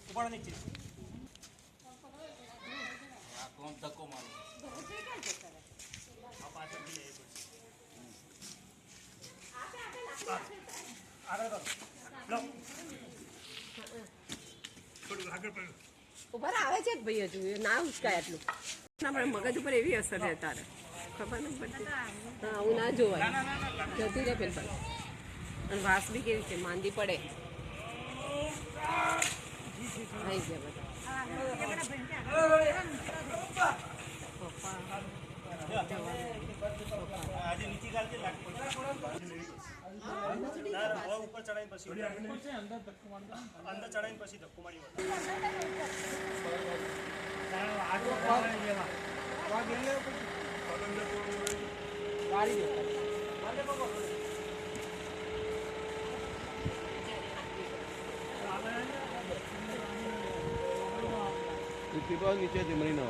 ઉપાડો નીચે આ કોમ ધક્કો મારો આ પાછળથી લઈ પડશે આગળ કરો લો થોડું આગળ પડ્યું ઉપર આવે છે ભાઈ હજુ ના ઉચકાય એટલું ના મગજ ઉપર એવી અસર રહે તારે ખબર નહીં પડતી હા હું ના જોવાય જતી રહે પેલ પર અને વાસ બી કેવી છે માંદી પડે આવી ગયા બધા આજે નીચે ગાલ છે લાગ પડશે ઉપર ચડાઈ પછી અંદર ચડાઈને પછી ધક્કો મારી નીચે મળી ન